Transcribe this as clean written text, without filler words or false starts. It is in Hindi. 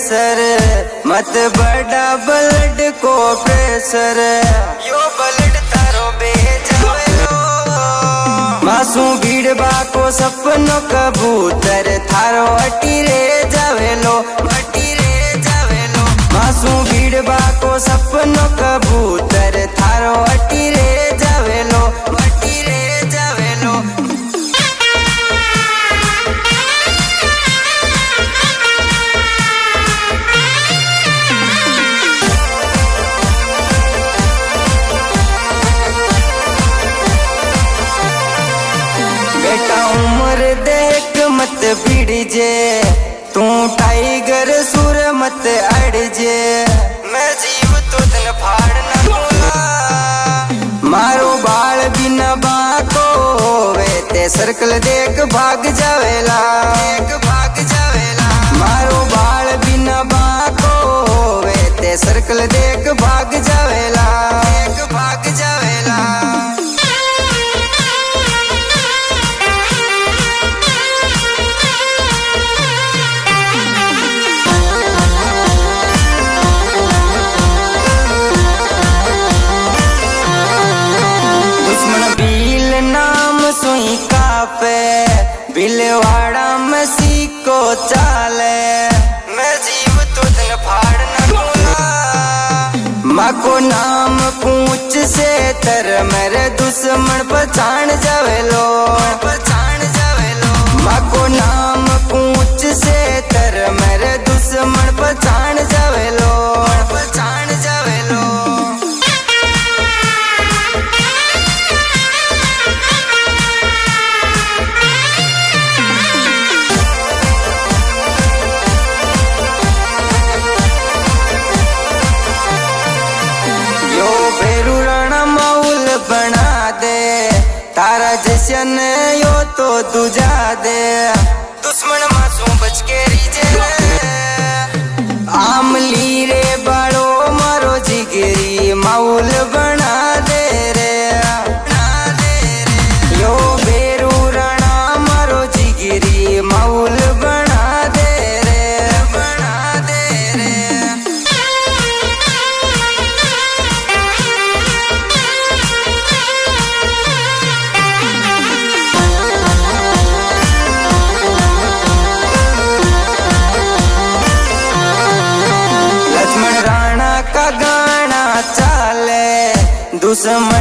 प्रेशर मत बढ़ा ब्लड को प्रेशर यो ब्लड तारो बेजावेलो मासूम भीड़ बाको सपनो कबूतर थारो अटी रे जावेलो मासूम भीड़ बाको सपनो कबूतर थारो अटी रे जावेलो बेटा उम्र देख मत भिड़जे तू टाइगर सुर मत अड़जे मैं जीव तो दिन फाड़ न दूंगा मारो बाल बिना बाको वे ते सर्कल देख भाग जावेला मारो बाल बिना बाको वे ते सर्कल देख भाग जावेला सुई कापे बिलवाड़ा मसी को चाले मैं जीव तो दिन फाड़ न दूंगा माँ को नाम पूछ से तर मेरे दुश्मन पहचान जावेलो माँ को नाम पूछ से तर मेरे दुश्मन पहचान जावेलो बना दे तारा जैसन यो तो दूजा दे दुश्मन मासूम बच के रीजे आमली रे बाड़ो मारो जिगरी माउल बना दे रे यो बेरू रणा मारो जिगरी माउल बना दे रे दुश्मन